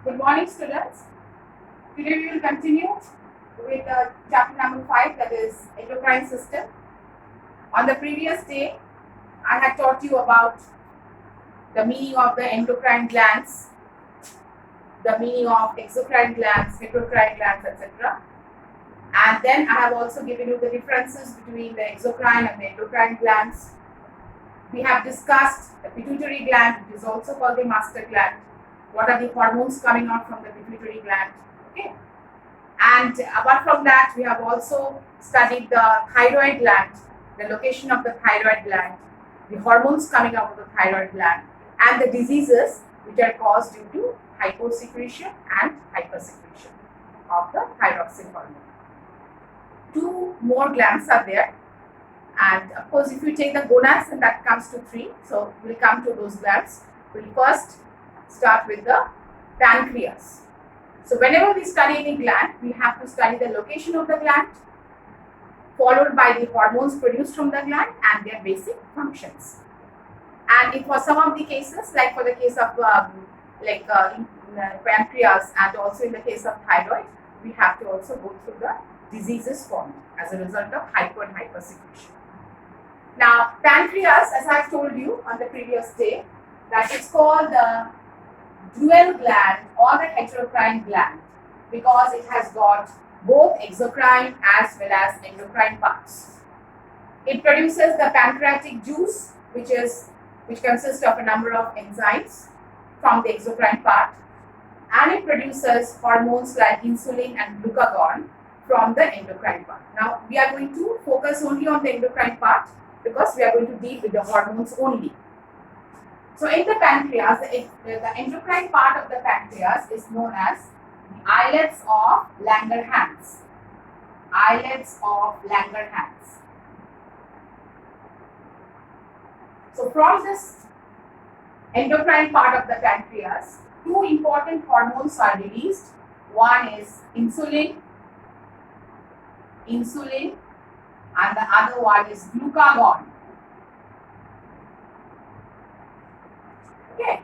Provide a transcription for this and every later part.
Good morning, students. Today we will continue with chapter number 5, that is endocrine system. On the previous day, I had taught you about the meaning of the endocrine glands, the meaning of exocrine glands, heterocrine glands, etc. And then I have also given you the differences between the exocrine and the endocrine glands. We have discussed the pituitary gland, which is also called the master gland. What are the hormones coming out from the pituitary gland? Okay. And apart from that, we have also studied the thyroid gland, the location of the thyroid gland, the hormones coming out of the thyroid gland, and the diseases which are caused due to hyposecretion and hypersecretion of the thyroxine hormone. 2 more glands are there, and of course if you take the gonads, then that comes to 3. So we'll come to those glands. We'll first start with the pancreas. So whenever we study any gland, we have to study the location of the gland, followed by the hormones produced from the gland and their basic functions. And if for some of the cases, like for the case of in pancreas and also in the case of thyroid, we have to also go through the diseases formed as a result of hypo and hypersecretion. Now, pancreas, as I have told you on the previous day, that it's called the dual gland or the heterocrine gland because it has got both exocrine as well as endocrine parts. It produces the pancreatic juice, which consists of a number of enzymes from the exocrine part, and it produces hormones like insulin and glucagon from the endocrine part. Now, we are going to focus only on the endocrine part because we are going to deal with the hormones only. So, in the pancreas, the endocrine part of the pancreas is known as the islets of Langerhans. Islets of Langerhans. So, from this endocrine part of the pancreas, 2 important hormones are released. One is insulin, and the other one is glucagon. Okay.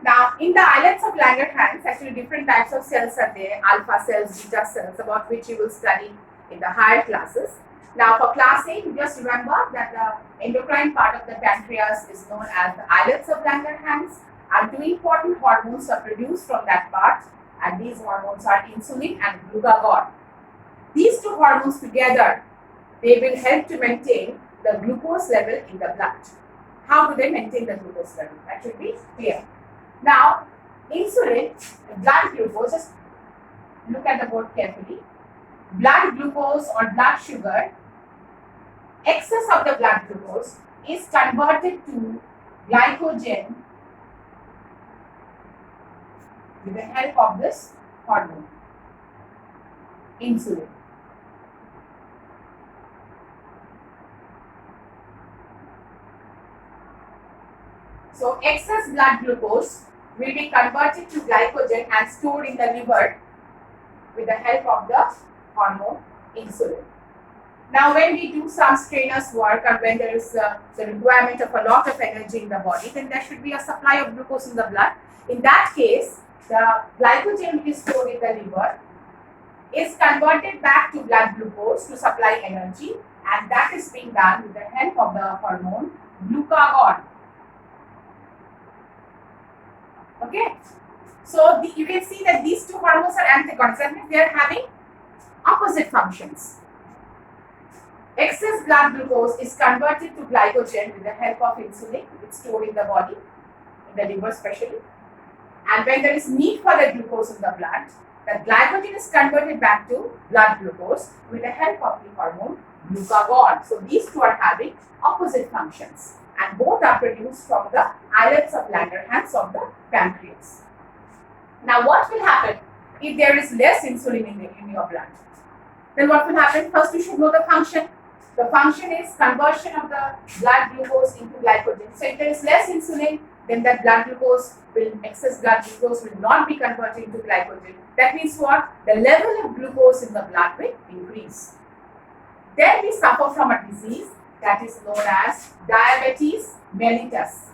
Now, in the islets of Langerhans, actually different types of cells are there, alpha cells, beta cells, about which you will study in the higher classes. Now, for class 8, you just remember that the endocrine part of the pancreas is known as the islets of Langerhans, and 2 important hormones are produced from that part, and these hormones are insulin and glucagon. These 2 hormones together, they will help to maintain the glucose level in the blood. How do they maintain the glucose level? That should be clear. Now, insulin, blood glucose, just look at the board carefully. Blood glucose or blood sugar, excess of the blood glucose is converted to glycogen with the help of this hormone, insulin. So, excess blood glucose will be converted to glycogen and stored in the liver with the help of the hormone insulin. Now, when we do some strenuous work or when there is the requirement of a lot of energy in the body, then there should be a supply of glucose in the blood. In that case, the glycogen which is stored in the liver is converted back to blood glucose to supply energy, and that is being done with the help of the hormone glucagon. Okay, so you can see that these 2 hormones are antagonists, that means they are having opposite functions. Excess blood glucose is converted to glycogen with the help of insulin, which is stored in the body, in the liver especially. And when there is need for the glucose in the blood, the glycogen is converted back to blood glucose with the help of the hormone glucagon. So these 2 are having opposite functions, and both are produced from the islets of Langerhans of the pancreas. Now, what will happen if there is less insulin in your blood? Then what will happen? First, you should know the function. The function is conversion of the blood glucose into glycogen. So if there is less insulin, then that excess blood glucose will not be converted into glycogen. That means what? The level of glucose in the blood will increase. Then we suffer from a disease that is known as diabetes mellitus.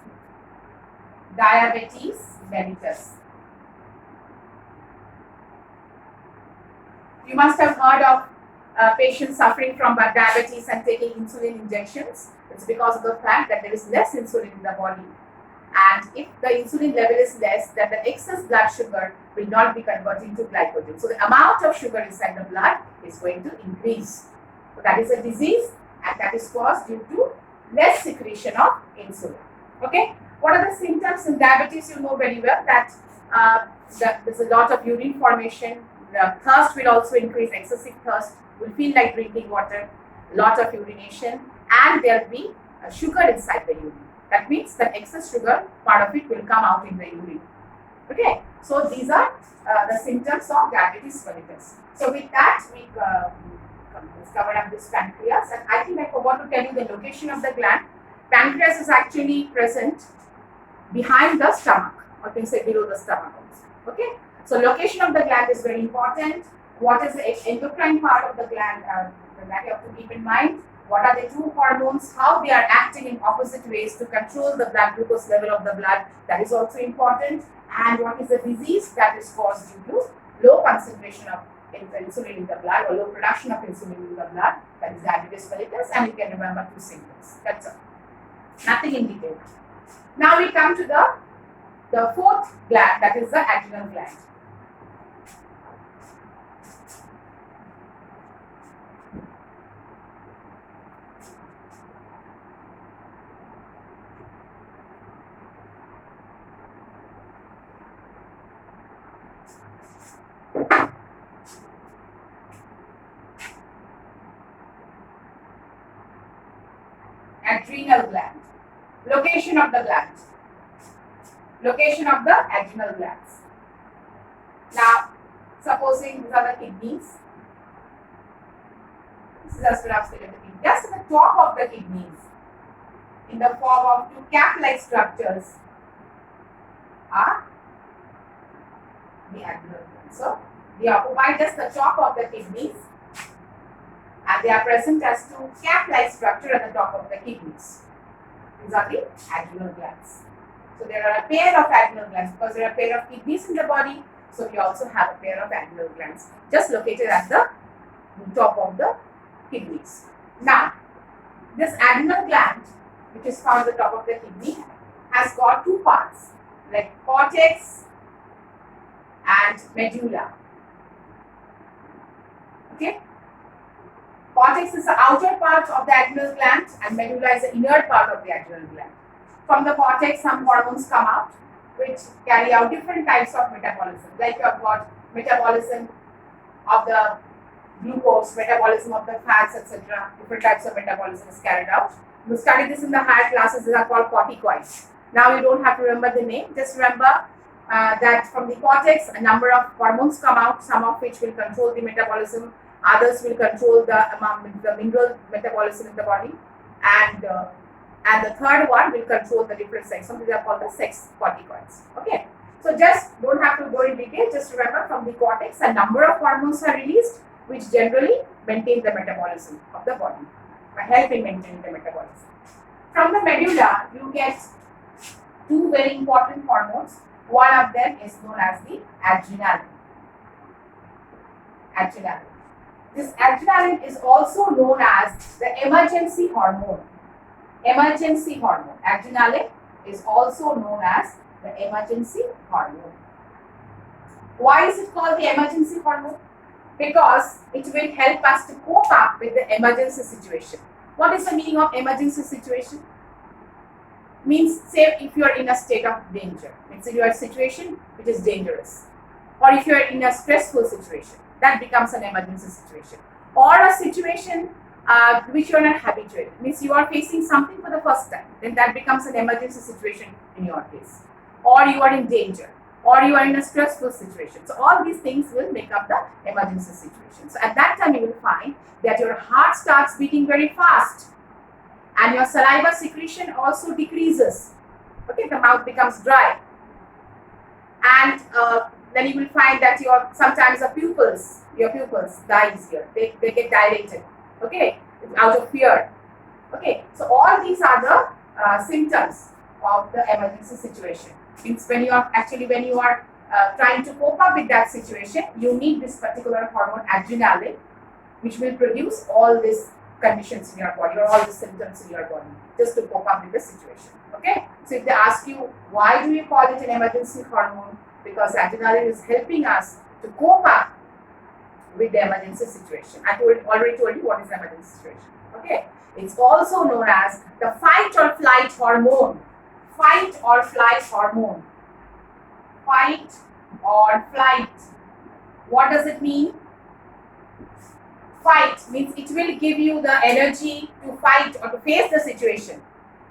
Diabetes mellitus. You must have heard of patients suffering from diabetes and taking insulin injections. It's because of the fact that there is less insulin in the body. And if the insulin level is less, then the excess blood sugar will not be converted into glycogen. So the amount of sugar inside the blood is going to increase. So that is a disease, and that is caused due to less secretion of insulin. Okay. What are the symptoms in diabetes? You know very well that there's a lot of urine formation. The thirst will also increase, excessive thirst. Will feel like drinking water, lot of urination, and there will be sugar inside the urine. That means the excess sugar, part of it will come out in the urine. Okay, so these are the symptoms of diabetes mellitus. So with that, we covered up this pancreas, and I think I forgot to tell you the location of the gland. Pancreas is actually present behind the stomach, or you can say below the stomach also. Okay, so location of the gland is very important. What is the endocrine part of the gland? That you have to keep in mind. What are the two hormones? How they are acting in opposite ways to control the blood glucose level of the blood? That is also important. And what is the disease that is caused due to low concentration of insulin in the blood or low production of insulin in the blood? That is diabetes mellitus, and you can remember two symptoms. That's all. Nothing in detail. Now we come to the fourth gland, that is the adrenal gland. Adrenal gland. Location of the gland. Location of the adrenal glands. Now, supposing these are the kidneys. This is just perhaps the kidney. Just at the top of the kidneys, in the form of two cap-like structures, are the adrenal glands. So, they occupy just the top of the kidneys, and they are present as two cap-like structure at the top of the kidneys. These are the adrenal glands. So there are a pair of adrenal glands because there are a pair of kidneys in the body. So we also have a pair of adrenal glands just located at the top of the kidneys. Now, this adrenal gland, which is found at the top of the kidney, has got two parts like cortex and medulla. Okay. Cortex is the outer part of the adrenal gland and medulla is the inner part of the adrenal gland. From the cortex, some hormones come out which carry out different types of metabolism. Like you have got metabolism of the glucose, metabolism of the fats, etc. Different types of metabolism is carried out. You study this in the higher classes. These are called corticoids. Now you don't have to remember the name. Just remember that from the cortex, a number of hormones come out, some of which will control the metabolism. Others will control the mineral metabolism in the body, and the third one will control the different sex. Some these are called the sex corticoids. Okay, so just don't have to go in detail. Just remember from the cortex, a number of hormones are released, which generally maintain the metabolism of the body, or help in maintaining the metabolism. From the medulla, you get two very important hormones. One of them is known as the adrenaline. Adrenaline. This adrenaline is also known as the emergency hormone. Emergency hormone. Adrenaline is also known as the emergency hormone. Why is it called the emergency hormone? Because it will help us to cope up with the emergency situation. What is the meaning of emergency situation? Means, say if you are in a state of danger, means you are in a situation which is dangerous, or if you are in a stressful situation, that becomes an emergency situation, or a situation which you are not habituated, means you are facing something for the first time, then that becomes an emergency situation in your case, or you are in danger, or you are in a stressful situation. So all these things will make up the emergency situation. So at that time you will find that your heart starts beating very fast, and your saliva secretion also decreases. Okay, the mouth becomes dry, and then you will find that sometimes your pupils dies here. They get dilated. Okay, out of fear. Okay, so all these are the symptoms of the emergency situation. Means when you are trying to cope up with that situation, you need this particular hormone adrenaline, which will produce all these conditions in your body or all the symptoms in your body just to cope up with the situation. Okay, so if they ask you why do you call it an emergency hormone, because adrenaline is helping us to cope up with the emergency situation. I already told you what is the emergency situation. Okay, it's also known as the fight or flight hormone. Fight or flight hormone. Fight or flight. What does it mean? Fight means it will give you the energy to fight or to face the situation.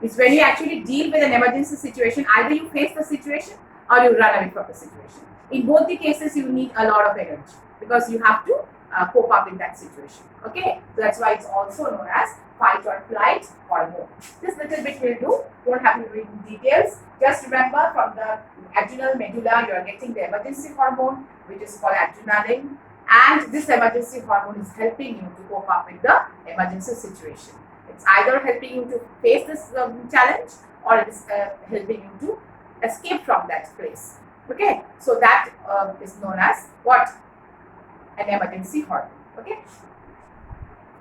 It's when you actually deal with an emergency situation, either you face the situation or you run away from the situation. In both the cases, you need a lot of energy because you have to cope up with that situation. Okay, so that's why it's also known as fight or flight hormone. This little bit will do. Don't have to read in details. Just remember, from the adrenal medulla, you are getting the emergency hormone, which is called adrenaline. And this emergency hormone is helping you to cope up with the emergency situation. It's either helping you to face this challenge or it is helping you to escape from that place. Okay, so that is known as what? An emergency hormone. Okay.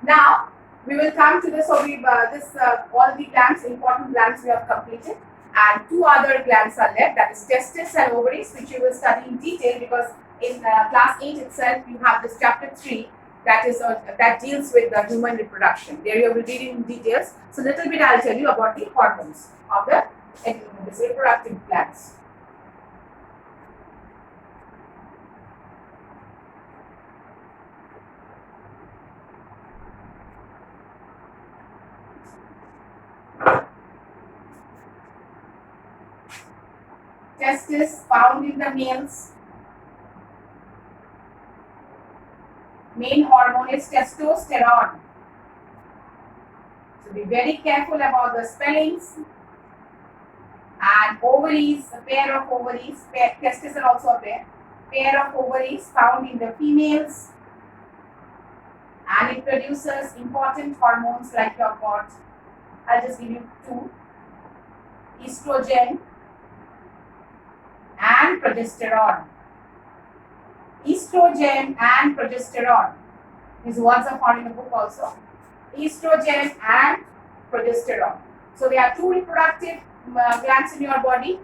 Now we will come to this. So we all the glands, important glands, we have completed, and two other glands are left. That is testes and ovaries, which you will study in detail because in class 8 itself you have this chapter 3 that is that deals with the human reproduction. There you will read in details. So little bit I'll tell you about the hormones of the reproductive glands. Testis found in the males. Main hormone is testosterone. So be very careful about the spellings. And ovaries, a pair of ovaries, testis are also a pair of ovaries found in the females. And it produces important hormones like you have got, I'll just give you two, estrogen and progesterone. Estrogen and progesterone. These words are found in the book also. Estrogen and progesterone. So there are two reproductive glands in your body,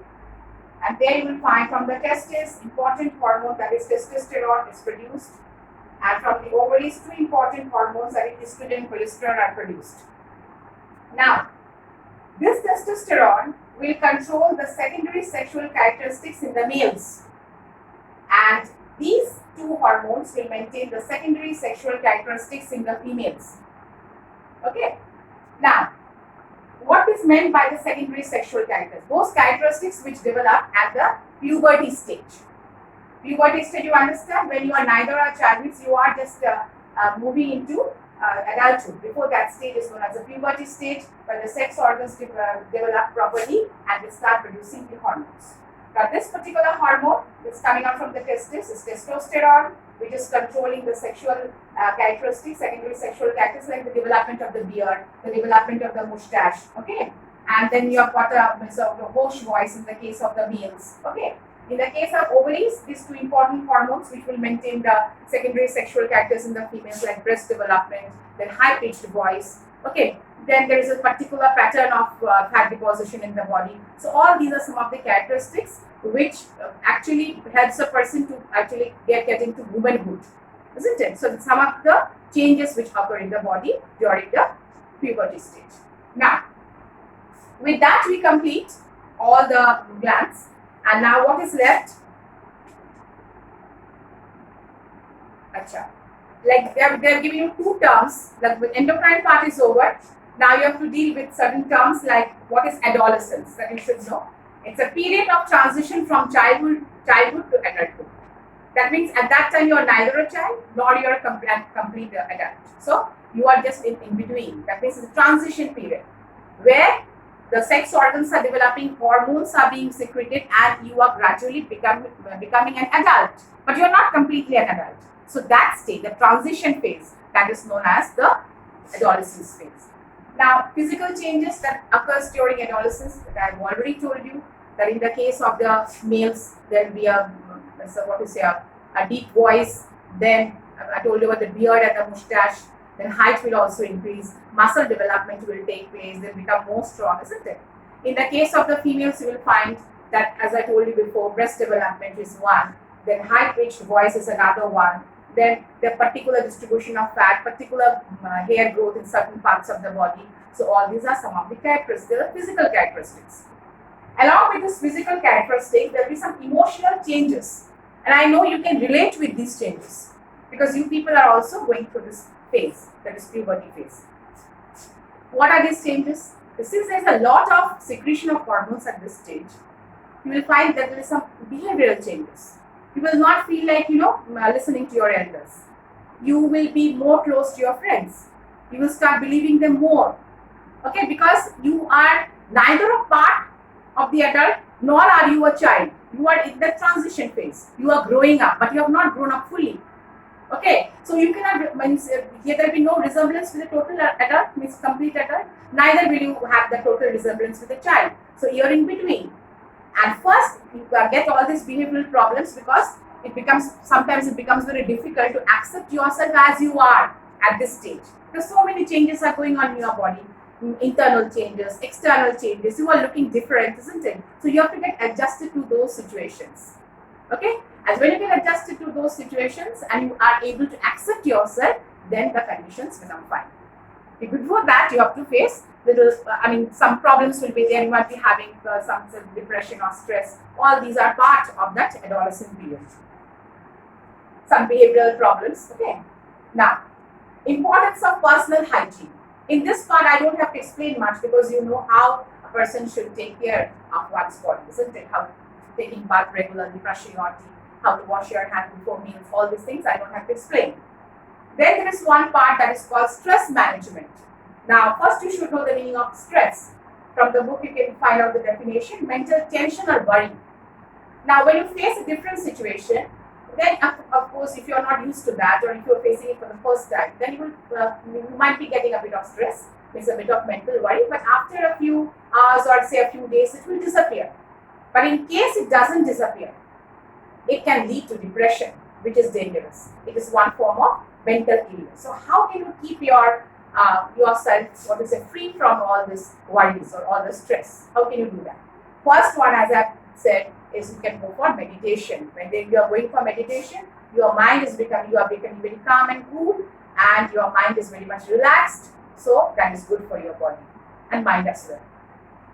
and there you will find from the testes important hormone, that is testosterone, is produced, and from the ovaries two important hormones, that is estrogen and progesterone, are produced. Now, this testosterone will control the secondary sexual characteristics in the males, and these two hormones will maintain the secondary sexual characteristics in the females. Okay. Now, what is meant by the secondary sexual characteristics? Those characteristics which develop at the puberty stage. Puberty stage, you understand, when you are neither a child, means you are just moving into adulthood. Before that stage is known as the puberty stage, when the sex organs develop properly and they start producing the hormones. Now, this particular hormone is coming out from the testis is testosterone, which is controlling the sexual characteristics, secondary sexual characteristics like the development of the beard, the development of the mustache. Okay, and then you have got a sort of hoarse voice in the case of the males. Okay. In the case of ovaries, these two important hormones which will maintain the secondary sexual characters in the females, like breast development, then high-pitched voice. Okay, then there is a particular pattern of fat deposition in the body. So all these are some of the characteristics which actually helps a person to actually get into womanhood, isn't it? So some of the changes which occur in the body during the puberty stage. Now, with that we complete all the glands. And now what is left? Acha. Like they have given you two terms. Like the endocrine part is over. Now you have to deal with certain terms like what is adolescence, that you should know. It's a period of transition from childhood to adulthood. That means at that time you are neither a child nor you are a complete adult. So you are just in between. That means it's a transition period where the sex organs are developing, hormones are being secreted, and you are gradually becoming an adult. But you are not completely an adult. So that stage, the transition phase, that is known as the adolescence phase. Now, physical changes that occurs during adolescence, that I have already told you, that in the case of the males, there will be a a deep voice. Then I told you about the beard and the mustache. Then height will also increase. Muscle development will take place. They'll become more strong, isn't it? In the case of the females, you will find that, as I told you before, breast development is one. Then high-pitched voice is another one. Then the particular distribution of fat, particular hair growth in certain parts of the body. So all these are some of the characteristics, the physical characteristics. Along with this physical characteristics, there will be some emotional changes. And I know you can relate with these changes because you people are also going through this phase, that is puberty phase. What are these changes? Since there is a lot of secretion of hormones at this stage, you will find that there is some behavioral changes. You will not feel like, listening to your elders. You will be more close to your friends. You will start believing them more. Okay, because you are neither a part of the adult nor are you a child. You are in the transition phase. You are growing up, but you have not grown up fully. Okay, so you cannot, here there will be no resemblance with the total adult, means complete adult. Neither will you have the total resemblance with the child. So you are in between. And first, you get all these behavioral problems because sometimes it becomes very difficult to accept yourself as you are at this stage. Because so many changes are going on in your body. Internal changes, external changes. You are looking different, isn't it? So you have to get adjusted to those situations. Okay? As when you get adjusted to those situations and you are able to accept yourself, then the conditions become fine. Before that, you have to face some problems will be there. You might be having some depression or stress. All these are part of that adolescent period. Some behavioral problems. Okay. Now, importance of personal hygiene. In this part, I don't have to explain much because you know how a person should take care of one's body, isn't it? How taking bath regularly, brushing your teeth, how to wash your hands before meals, all these things I don't have to explain. Then there is one part that is called stress management. Now, first you should know the meaning of stress. From the book you can find out the definition, mental tension or worry. Now, when you face a different situation, then of course if you are not used to that or if you are facing it for the first time, then you might be getting a bit of stress, it's a bit of mental worry, but after a few hours or say a few days, it will disappear. But in case it doesn't disappear, it can lead to depression, which is dangerous. It is one form of mental illness. So how can you keep yourself, free from all these worries or all the stress? How can you do that? First one, as I said, is you can go for meditation. When you are going for meditation, you are becoming very calm and cool, and your mind is very much relaxed. So that is good for your body and mind as well.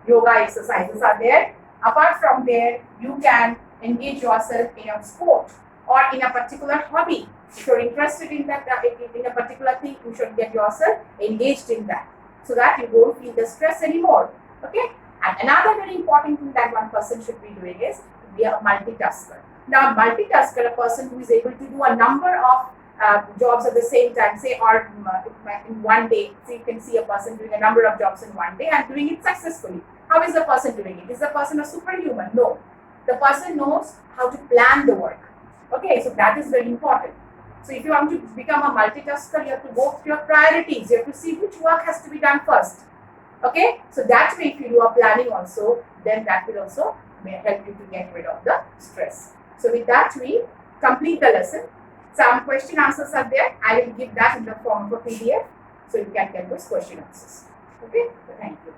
Yoga exercises are there. Apart from there, you can engage yourself in a sport or in a particular hobby. If you're interested in that, in a particular thing, you should get yourself engaged in that so that you don't feel the stress anymore. Okay? And another very important thing that one person should be doing is to be a multitasker. Now, a multitasker, a person who is able to do a number of jobs at the same time, say, or in one day. So you can see a person doing a number of jobs in one day and doing it successfully. How is the person doing it? Is the person a superhuman? No. The person knows how to plan the work. Okay, so that is very important. So if you want to become a multitasker, you have to go through your priorities. You have to see which work has to be done first. Okay, so that way if you do a planning also, then that will also help you to get rid of the stress. So with that, we complete the lesson. Some question answers are there. I will give that in the form of a PDF, so you can get those question answers. Okay, so thank you.